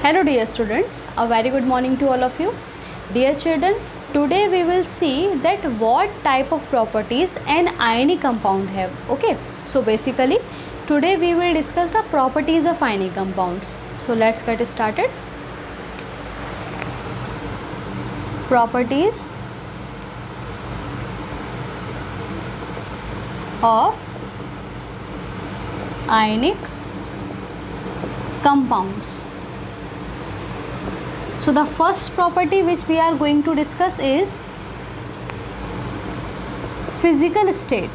Hello dear students, a very good morning to all of you. Dear children, today we will see that what type of properties an ionic compound have. Okay, so basically today we will discuss the properties of ionic compounds. So let's get started. Properties of ionic compounds. So the first property which we are going to discuss is physical state.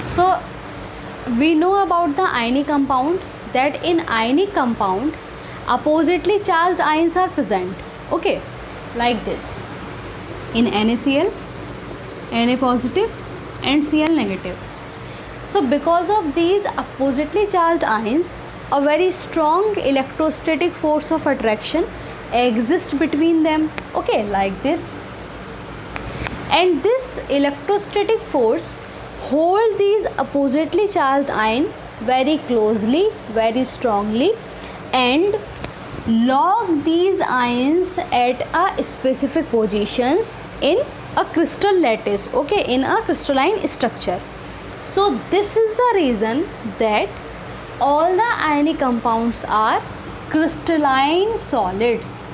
So we know about the ionic compound that in ionic compound oppositely charged ions are present. Okay, like this in NaCl, Na positive and Cl negative. So because of these oppositely charged ions, a very strong electrostatic force of attraction exists between them. Okay, like this. And this electrostatic force hold these oppositely charged ions very closely, very strongly, and lock these ions at a specific positions in a crystal lattice. Okay, in a crystalline structure. So this is the reason that all the ionic compounds are crystalline solids.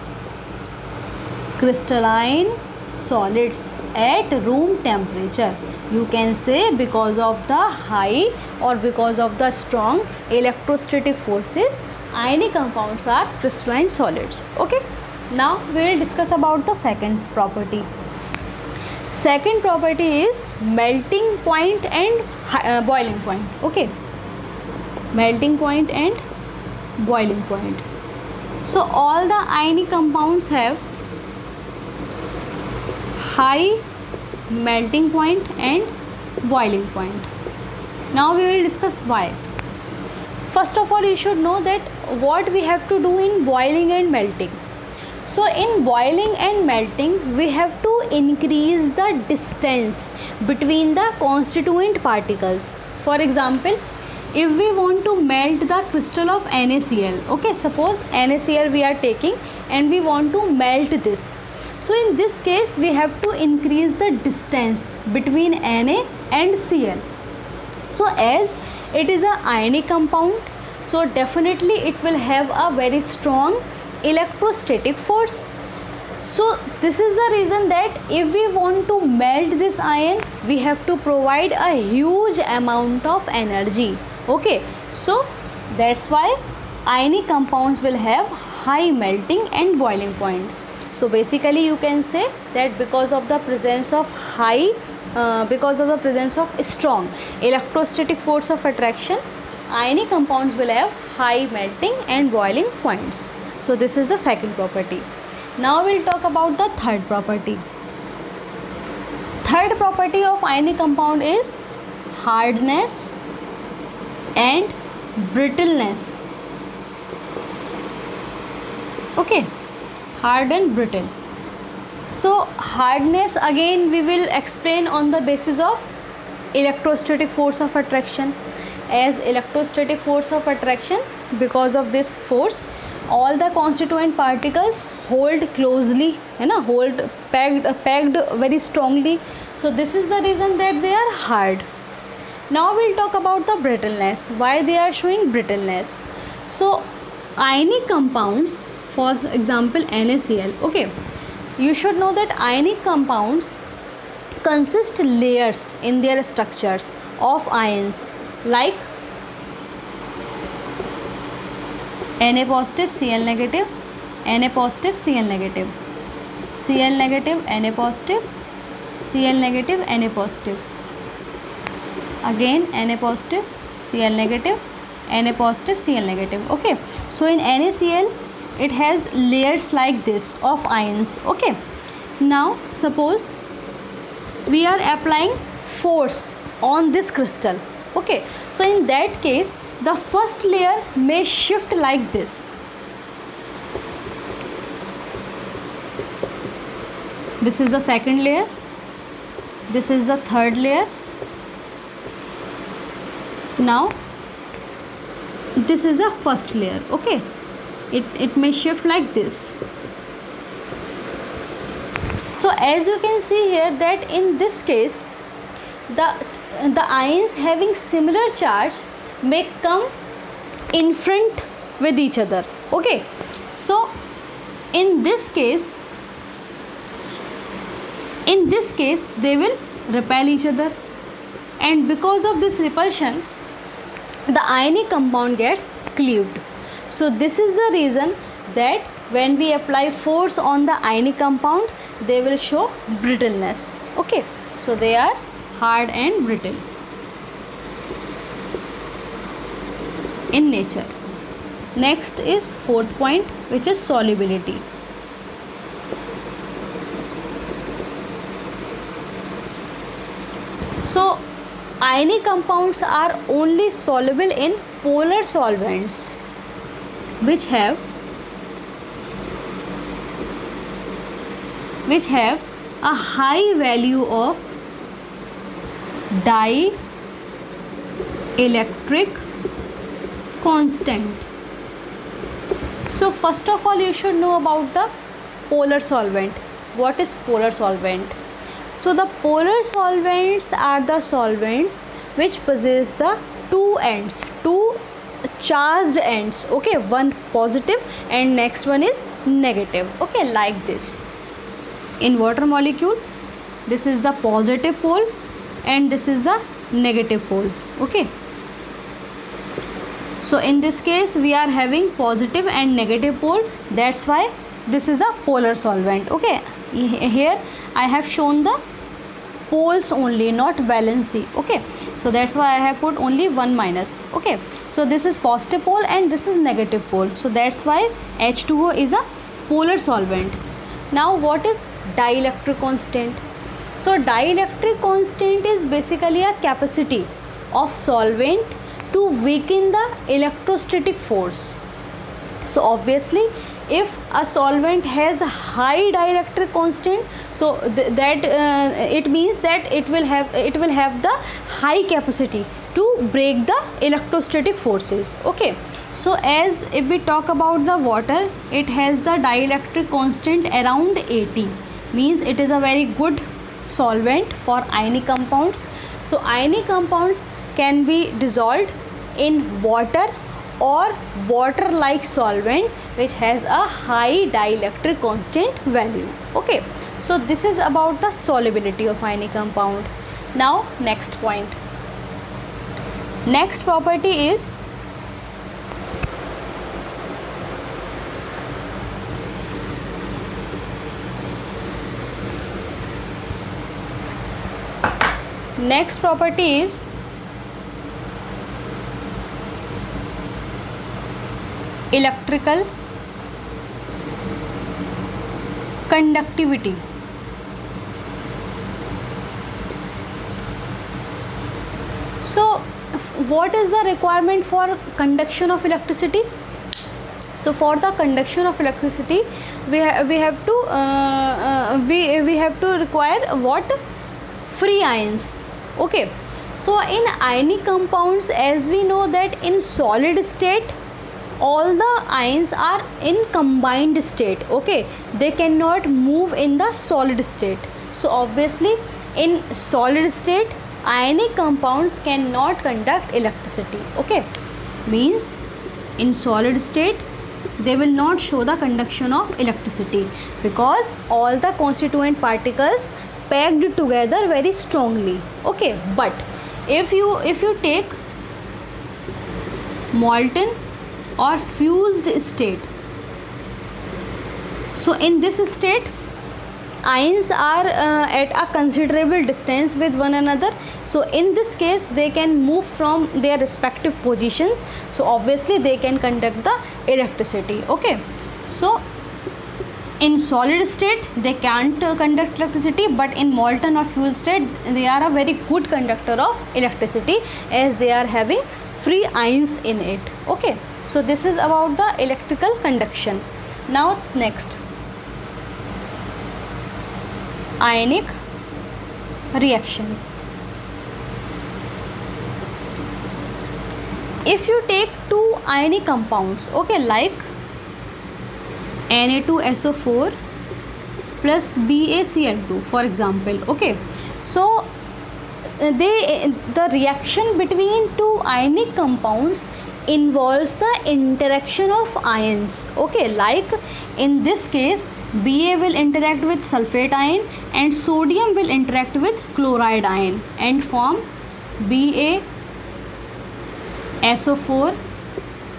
Crystalline solids at room temperature. You can say because of the high or because of the strong electrostatic forces, ionic compounds are crystalline solids. Okay. Now we will discuss about the second property. Second property is melting point and boiling point. Okay, melting point and boiling point. So all the ionic compounds have high melting point and boiling point. Now we will discuss why. First of all, you should know that what we have to do in boiling and melting. So in boiling and melting, we have to increase the distance between the constituent particles. For example, if we want to melt the crystal of NaCl, okay, suppose NaCl we are taking and we want to melt this. So in this case, we have to increase the distance between Na and Cl. So as it is an ionic compound, so definitely it will have a very strong electrostatic force. So this is the reason that if we want to melt this ion, we have to provide a huge amount of energy. Okay, so that's why ionic compounds will have high melting and boiling point. So basically you can say that because of the presence of strong electrostatic force of attraction, ionic compounds will have high melting and boiling points. So this is the second property. Now we'll talk about the third property. Third property of ionic compound is hardness and brittleness. Okay, hard and brittle. So hardness again we will explain on the basis of electrostatic force of attraction. As electrostatic force of attraction, because of this force, all the constituent particles hold closely, hold pegged very strongly. So this is the reason that they are hard. Now we'll talk about the brittleness. Why they are showing brittleness? So ionic compounds, for example NaCl, okay, you should know that ionic compounds consist layers in their structures of ions like Na positive, Cl negative, Na positive, Cl negative, Cl negative, Na positive, Cl negative, Na positive, again Na positive, Cl negative, Na positive, Cl negative. Okay, so in NaCl it has layers like this of ions. Okay, now suppose we are applying force on this crystal. Okay, so in that case the first layer may shift like this. This is the second layer, this is the third layer, Now this is the first layer. Okay, it may shift like this. So as you can see here that in this case the ions having similar charge may come in front with each other. Okay, so in this case they will repel each other, and because of this repulsion the ionic compound gets cleaved. So this is the reason that when we apply force on the ionic compound they will show brittleness. Okay, so they are hard and brittle in nature. Next is fourth point, which is solubility. So ionic compounds are only soluble in polar solvents which have a high value of dielectric constant. So first of all you should know about the polar solvent. What is polar solvent? So the polar solvents are the solvents which possess the two charged ends. Okay, one positive and next one is negative. Okay, like this. In water molecule this is the positive pole and this is the negative pole. Okay, so in this case we are having positive and negative pole, that's why this is a polar solvent. Okay, here I have shown the poles only, not valency. Okay, so that's why I have put only one minus. Okay, so this is positive pole and this is negative pole, so that's why H2O is a polar solvent. Now what is dielectric constant? So dielectric constant is basically a capacity of solvent to weaken the electrostatic force. So obviously if a solvent has a high dielectric constant, so it means that it will have the high capacity to break the electrostatic forces. Okay, so as if we talk about the water, it has the dielectric constant around 80, means it is a very good solvent for ionic compounds. So ionic compounds can be dissolved in water or water like solvent which has a high dielectric constant value. Okay, so this is about the solubility of ionic compound. Now next point, next property is electrical conductivity. So what is the requirement for conduction of electricity? So for the conduction of electricity we have to require what? Free ions. Okay, so in ionic compounds, as we know that in solid state all the ions are in combined state. Okay, they cannot move in the solid state. So obviously in solid state ionic compounds cannot conduct electricity. Okay, means in solid state they will not show the conduction of electricity because all the constituent particles packed together very strongly. Okay, but if you take molten or fused state, so in this state ions are at a considerable distance with one another. So in this case they can move from their respective positions, so obviously they can conduct the electricity. Okay, so in solid state they can't conduct electricity, but in molten or fused state they are a very good conductor of electricity as they are having free ions in it. Okay, so this is about the electrical conduction. Now next, ionic reactions. if you take two ionic compounds, okay, like Na2SO4 plus BaCl2 for example, okay, so the reaction between two ionic compounds involves the interaction of ions, okay, like in this case Ba will interact with sulfate ion and sodium will interact with chloride ion and form BaSO4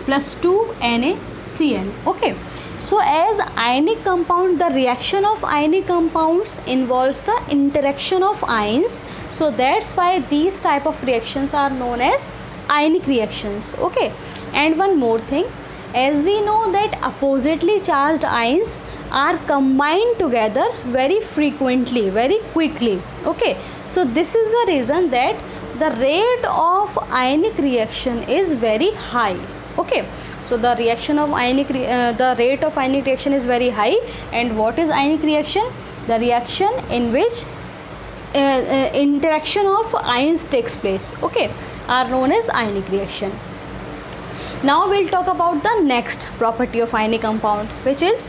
plus 2 NaCl, okay. So as ionic compound, the reaction of ionic compounds involves the interaction of ions, so that's why these type of reactions are known as ionic reactions, okay. And one more thing, as we know that oppositely charged ions are combined together very frequently, very quickly, okay. So this is the reason that the rate of ionic reaction is very high, okay. So the reaction of ionic the rate of ionic reaction is very high. And what is ionic reaction? The reaction in which interaction of ions takes place, okay, are known as ionic reaction. Now we'll talk about the next property of ionic compound, which is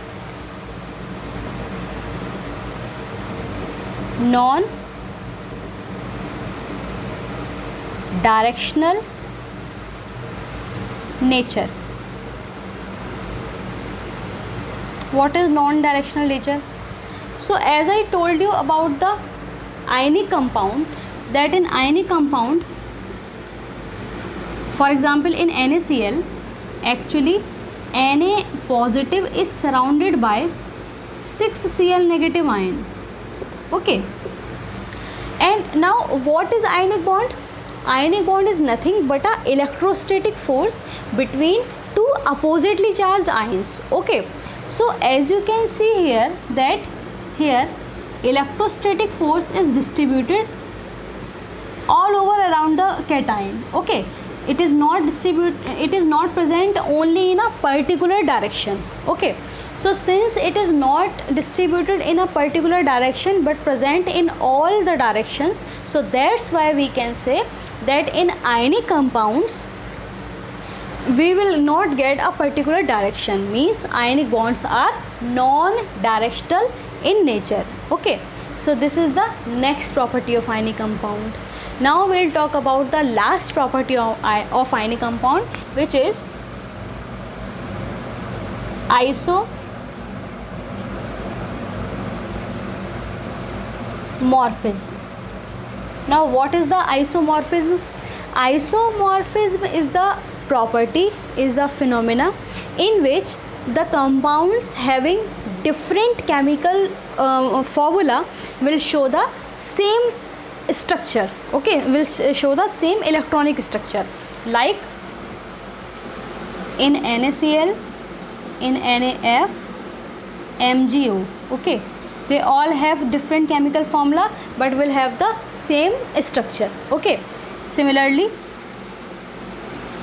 non-directional nature. What is non-directional nature? So as I told you about the ionic compound, that in ionic compound, for example in NaCl, actually Na positive is surrounded by 6 Cl negative ion, okay. And now what is ionic bond? Ionic bond is nothing but a electrostatic force between two oppositely charged ions, okay. So as you can see here, that here electrostatic force is distributed all over around the cation, okay. It is not present only in a particular direction, okay. So since it is not distributed in a particular direction but present in all the directions, so that's why we can say that in ionic compounds we will not get a particular direction, means ionic bonds are non-directional in nature, okay. So this is the next property of ionic compound. Now we'll talk about the last property of ionic compound, which is isomorphism. Now what is the isomorphism? Isomorphism is the property, is the phenomena in which the compounds having different chemical formula will show the same structure, okay, will show the same electronic structure, like in NaCl, in NaF, MgO, okay, they all have different chemical formula but will have the same structure, okay. Similarly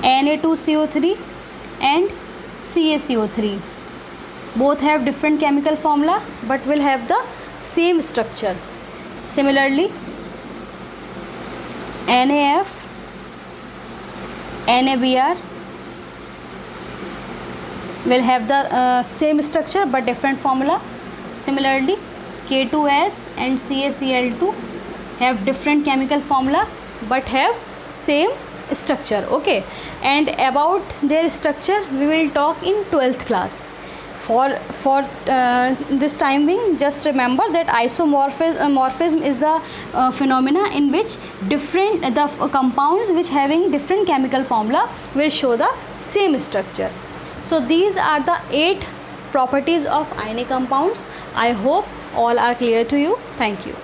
Na2CO3 and CaCO3 both have different chemical formula but will have the same structure. Similarly NaF, NaBr will have the same structure but different formula. Similarly K2S and CaCl2 have different chemical formula but have same structure, okay. And about their structure we will talk in 12th class. For this time being, just remember that isomorphism is the phenomena in which the compounds which having different chemical formula will show the same structure. So these are the 8 properties of ionic compounds. I hope all are clear to you. Thank you.